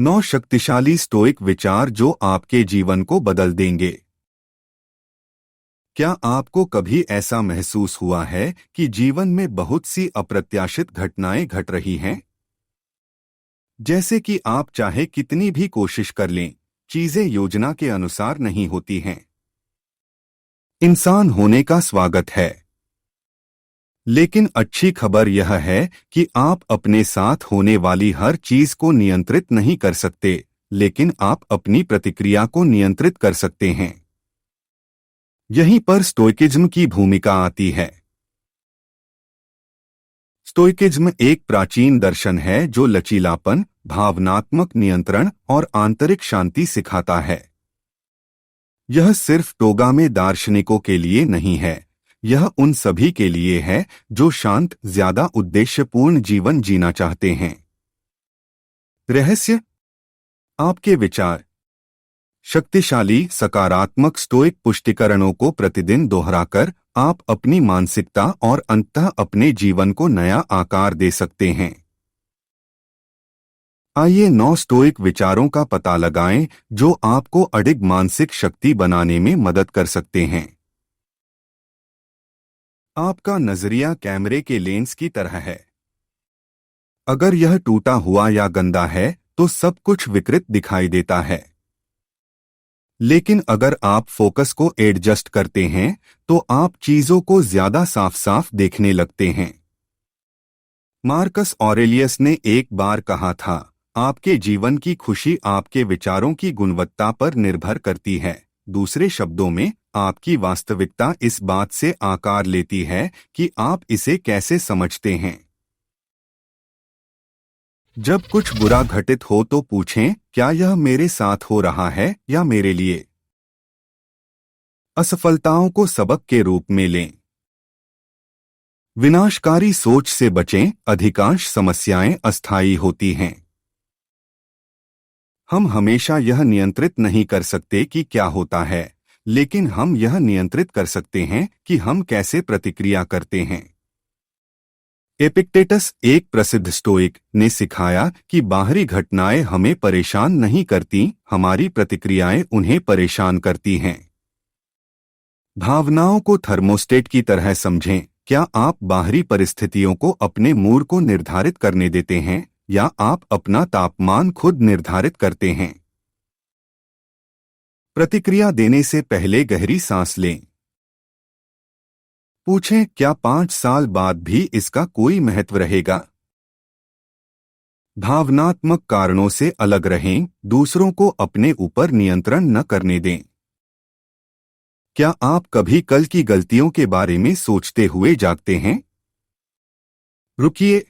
9 शक्तिशाली स्टोइक विचार जो आपके जीवन को बदल देंगे। क्या आपको कभी ऐसा महसूस हुआ है कि जीवन में बहुत सी अप्रत्याशित घटनाएं घट रही हैं? जैसे कि आप चाहे कितनी भी कोशिश कर लें, चीजें योजना के अनुसार नहीं होती हैं। इंसान होने का स्वागत है, लेकिन अच्छी खबर यह है कि आप अपने साथ होने वाली हर चीज को नियंत्रित नहीं कर सकते, लेकिन आप अपनी प्रतिक्रिया को नियंत्रित कर सकते हैं। यहीं पर स्टोइकिज्म की भूमिका आती है। स्टोइकिज्म एक प्राचीन दर्शन है जो लचीलापन, भावनात्मक नियंत्रण और आंतरिक शांति सिखाता है। यह सिर्फ टोगामे दार्शनिकों के लिए नहीं है, यह उन सभी के लिए है जो शांत, ज्यादा उद्देश्यपूर्ण जीवन जीना चाहते हैं। रहस्य: आपके विचार। शक्तिशाली, सकारात्मक स्टोइक पुष्टिकरणों को प्रतिदिन दोहराकर आप अपनी मानसिकता और अंततः अपने जीवन को नया आकार दे सकते हैं। आइए 9 स्टोइक विचारों का पता लगाएं जो आपको अडिग मानसिक शक्ति बनाने में मदद कर सकते हैं। आपका नजरिया कैमरे के लेंस की तरह है। अगर यह टूटा हुआ या गंदा है तो सब कुछ विकृत दिखाई देता है, लेकिन अगर आप फोकस को एडजस्ट करते हैं तो आप चीजों को ज्यादा साफ साफ देखने लगते हैं। मार्कस ऑरेलियस ने एक बार कहा था, आपके जीवन की खुशी आपके विचारों की गुणवत्ता पर निर्भर करती है। दूसरे शब्दों में, आपकी वास्तविकता इस बात से आकार लेती है कि आप इसे कैसे समझते हैं। जब कुछ बुरा घटित हो तो पूछें, क्या यह मेरे साथ हो रहा है या मेरे लिए? असफलताओं को सबक के रूप में लें। विनाशकारी सोच से बचें, अधिकांश समस्याएं अस्थायी होती हैं। हम हमेशा यह नियंत्रित नहीं कर सकते कि क्या होता है, लेकिन हम यह नियंत्रित कर सकते हैं कि हम कैसे प्रतिक्रिया करते हैं। एपिक्टेटस, एक प्रसिद्ध स्टोइक, ने सिखाया कि बाहरी घटनाएं हमें परेशान नहीं करती, हमारी प्रतिक्रियाएं उन्हें परेशान करती हैं। भावनाओं को थर्मोस्टेट की तरह समझें। क्या आप बाहरी परिस्थितियों को अपने मूड को निर्धारित करने देते हैं या आप अपना तापमान खुद निर्धारित करते हैं? प्रतिक्रिया देने से पहले गहरी सांस लें। पूछें, क्या 5 साल बाद भी इसका कोई महत्व रहेगा? भावनात्मक कारणों से अलग रहें, दूसरों को अपने ऊपर नियंत्रण न करने दें। क्या आप कभी कल की गलतियों के बारे में सोचते हुए जागते हैं? रुकिए।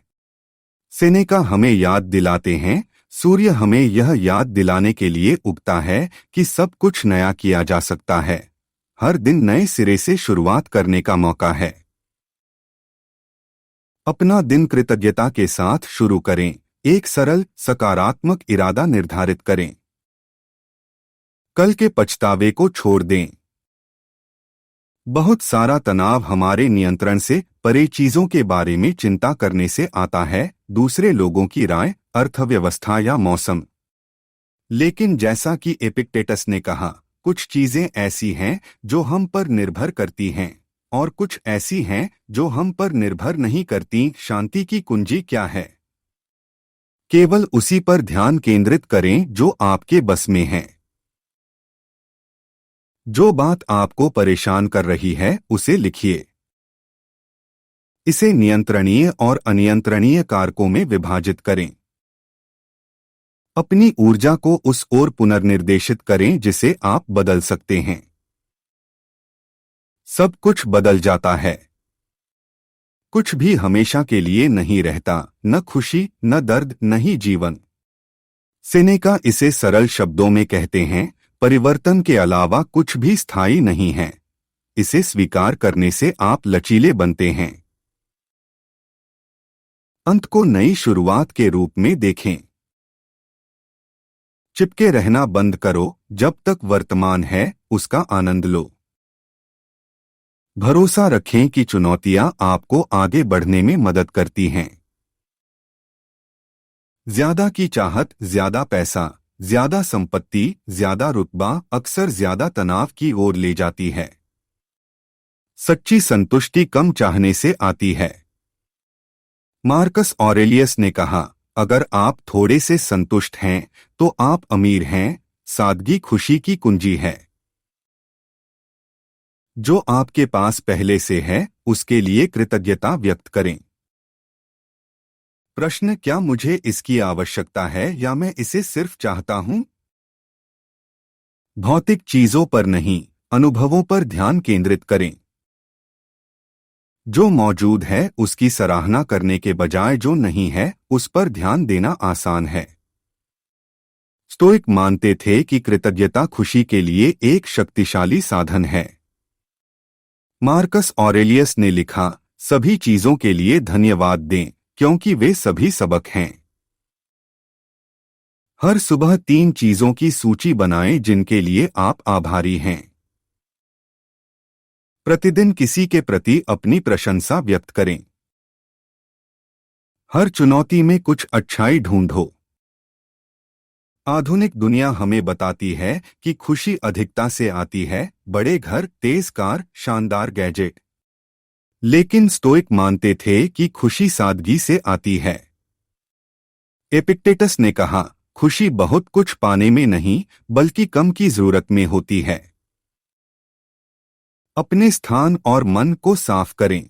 सेनेका हमें याद दिलाते हैं, सूर्य हमें यह याद दिलाने के लिए उगता है कि सब कुछ नया किया जा सकता है। हर दिन नए सिरे से शुरुआत करने का मौका है। अपना दिन कृतज्ञता के साथ शुरू करें। एक सरल, सकारात्मक इरादा निर्धारित करें। कल के पछतावे को छोड़ दें। बहुत सारा तनाव हमारे नियंत्रण से परे चीजों के बारे में चिंता करने से आता है, दूसरे लोगों की राय, अर्थव्यवस्था या मौसम। लेकिन जैसा कि एपिक्टेटस ने कहा, कुछ चीजें ऐसी हैं जो हम पर निर्भर करती हैं और कुछ ऐसी हैं जो हम पर निर्भर नहीं करती। शांति की कुंजी क्या है? केवल उसी पर ध्यान केंद्रित करें जो आपके बस में है। जो बात आपको परेशान कर रही है उसे लिखिए। इसे नियंत्रणीय और अनियंत्रणीय कारकों में विभाजित करें। अपनी ऊर्जा को उस ओर पुनर्निर्देशित करें जिसे आप बदल सकते हैं। सब कुछ बदल जाता है। कुछ भी हमेशा के लिए नहीं रहता, न खुशी, न दर्द, न ही जीवन। सेनेका इसे सरल शब्दों में कहते हैं, परिवर्तन के अलावा कुछ भी स्थायी नहीं है। इसे स्वीकार करने से आप लचीले बनते हैं। अंत को नई शुरुआत के रूप में देखें। चिपके रहना बंद करो, जब तक वर्तमान है उसका आनंद लो। भरोसा रखें कि चुनौतियां आपको आगे बढ़ने में मदद करती हैं। ज्यादा की चाहत, ज्यादा पैसा, ज्यादा संपत्ति, ज्यादा रुतबा अक्सर ज्यादा तनाव की ओर ले जाती है। सच्ची संतुष्टि कम चाहने से आती है। मार्कस ऑरेलियस ने कहा, अगर आप थोड़े से संतुष्ट हैं तो आप अमीर हैं। सादगी खुशी की कुंजी है। जो आपके पास पहले से है उसके लिए कृतज्ञता व्यक्त करें। प्रश्न, क्या मुझे इसकी आवश्यकता है या मैं इसे सिर्फ चाहता हूं? भौतिक चीजों पर नहीं, अनुभवों पर ध्यान केंद्रित करें। जो मौजूद है उसकी सराहना करने के बजाय जो नहीं है उस पर ध्यान देना आसान है। स्टोइक मानते थे कि कृतज्ञता खुशी के लिए एक शक्तिशाली साधन है। मार्कस ऑरेलियस ने लिखा, सभी चीजों के लिए धन्यवाद दें क्योंकि वे सभी सबक हैं। हर सुबह 3 चीजों की सूची बनाएं जिनके लिए आप आभारी हैं। प्रतिदिन किसी के प्रति अपनी प्रशंसा व्यक्त करें। हर चुनौती में कुछ अच्छाई ढूंढो। आधुनिक दुनिया हमें बताती है कि खुशी अधिकता से आती है, बड़े घर, तेज कार, शानदार गैजेट। लेकिन स्टोइक मानते थे कि खुशी सादगी से आती है। एपिक्टेटस ने कहा, खुशी बहुत कुछ पाने में नहीं बल्कि कम की जरूरत में होती है। अपने स्थान और मन को साफ करें।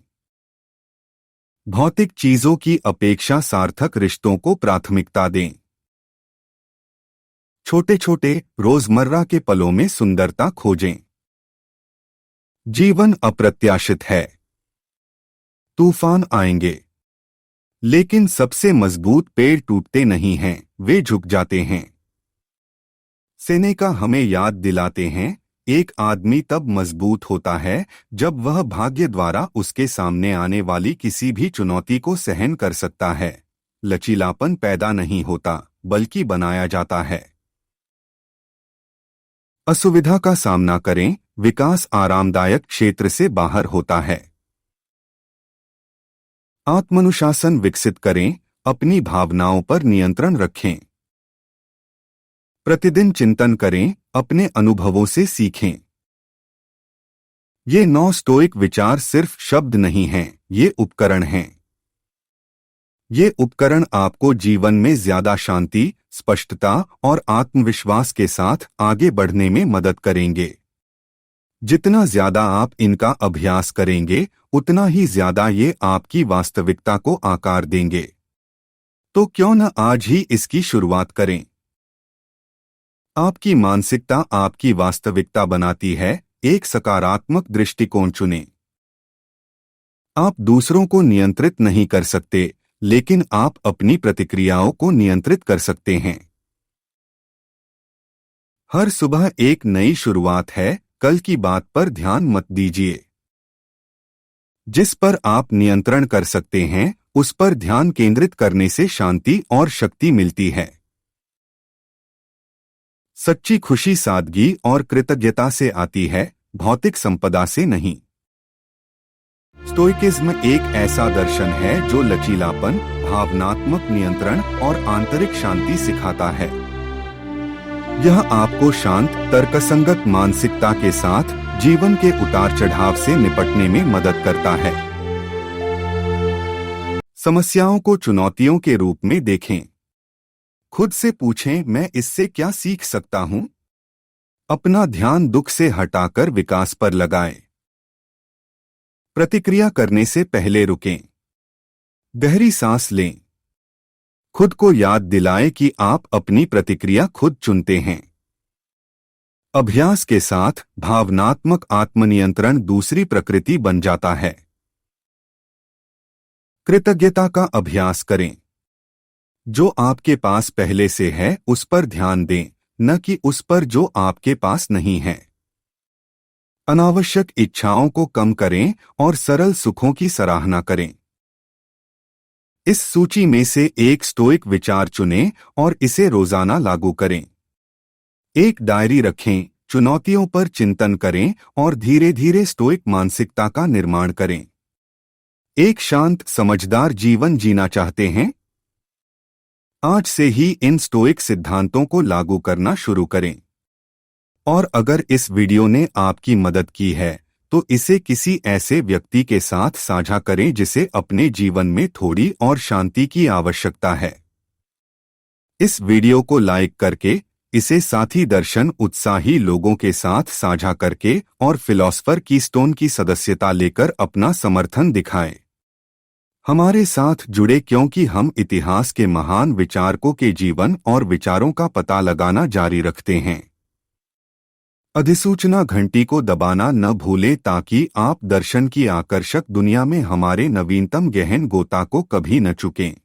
भौतिक चीजों की अपेक्षा सार्थक रिश्तों को प्राथमिकता दें। छोटे छोटे रोजमर्रा के पलों में सुंदरता खोजें। जीवन अप्रत्याशित है। तूफान आएंगे, लेकिन सबसे मजबूत पेड़ टूटते नहीं हैं, वे झुक जाते हैं। सेनेका हमें याद दिलाते हैं, एक आदमी तब मजबूत होता है जब वह भाग्य द्वारा उसके सामने आने वाली किसी भी चुनौती को सहन कर सकता है। लचीलापन पैदा नहीं होता बल्कि बनाया जाता है। असुविधा का सामना करें, विकास आरामदायक क्षेत्र से बाहर होता है। आत्मानुशासन विकसित करें, अपनी भावनाओं पर नियंत्रण रखें। प्रतिदिन चिंतन करें, अपने अनुभवों से सीखें। ये 9 स्टोइक विचार सिर्फ शब्द नहीं हैं, ये उपकरण हैं। ये उपकरण आपको जीवन में ज्यादा शांति, स्पष्टता और आत्मविश्वास के साथ आगे बढ़ने में मदद करेंगे। जितना ज्यादा आप इनका अभ्यास करेंगे उतना ही ज्यादा ये आपकी वास्तविकता को आकार देंगे। तो क्यों न आज ही इसकी शुरुआत करें। आपकी मानसिकता आपकी वास्तविकता बनाती है। एक सकारात्मक दृष्टिकोण चुनें। आप दूसरों को नियंत्रित नहीं कर सकते, लेकिन आप अपनी प्रतिक्रियाओं को नियंत्रित कर सकते हैं। हर सुबह एक नई शुरुआत है, कल की बात पर ध्यान मत दीजिए। जिस पर आप नियंत्रण कर सकते हैं उस पर ध्यान केंद्रित करने से शांति और शक्ति मिलती है। सच्ची खुशी सादगी और कृतज्ञता से आती है, भौतिक संपदा से नहीं। स्टोइकिज्म एक ऐसा दर्शन है जो लचीलापन, भावनात्मक नियंत्रण और आंतरिक शांति सिखाता है। यह आपको शांत, तर्कसंगत मानसिकता के साथ जीवन के उतार चढ़ाव से निपटने में मदद करता है। समस्याओं को चुनौतियों के रूप में देखें। खुद से पूछें, मैं इससे क्या सीख सकता हूं? अपना ध्यान दुख से हटाकर विकास पर लगाएं। प्रतिक्रिया करने से पहले रुकें। गहरी सांस लें। खुद को याद दिलाएं कि आप अपनी प्रतिक्रिया खुद चुनते हैं। अभ्यास के साथ भावनात्मक आत्मनियंत्रण दूसरी प्रकृति बन जाता है। कृतज्ञता का अभ्यास करें। जो आपके पास पहले से है उस पर ध्यान दें, न कि उस पर जो आपके पास नहीं है। अनावश्यक इच्छाओं को कम करें और सरल सुखों की सराहना करें। इस सूची में से एक स्टोइक विचार चुनें और इसे रोजाना लागू करें। एक डायरी रखें, चुनौतियों पर चिंतन करें और धीरे धीरे स्टोइक मानसिकता का निर्माण करें। एक शांत, समझदार जीवन जीना चाहते हैं? आज से ही इन स्टोइक सिद्धांतों को लागू करना शुरू करें। और अगर इस वीडियो ने आपकी मदद की है तो इसे किसी ऐसे व्यक्ति के साथ साझा करें जिसे अपने जीवन में थोड़ी और शांति की आवश्यकता है। इस वीडियो को लाइक करके, इसे साथी दर्शन उत्साही लोगों के साथ साझा करके और फिलॉसफर कीस्टोन की सदस्यता लेकर अपना समर्थन दिखाएं। हमारे साथ जुड़े क्योंकि हम इतिहास के महान विचारकों के जीवन और विचारों का पता लगाना जारी रखते हैं। अधिसूचना घंटी को दबाना न भूलें ताकि आप दर्शन की आकर्षक दुनिया में हमारे नवीनतम गहन गोता को कभी न चुकें।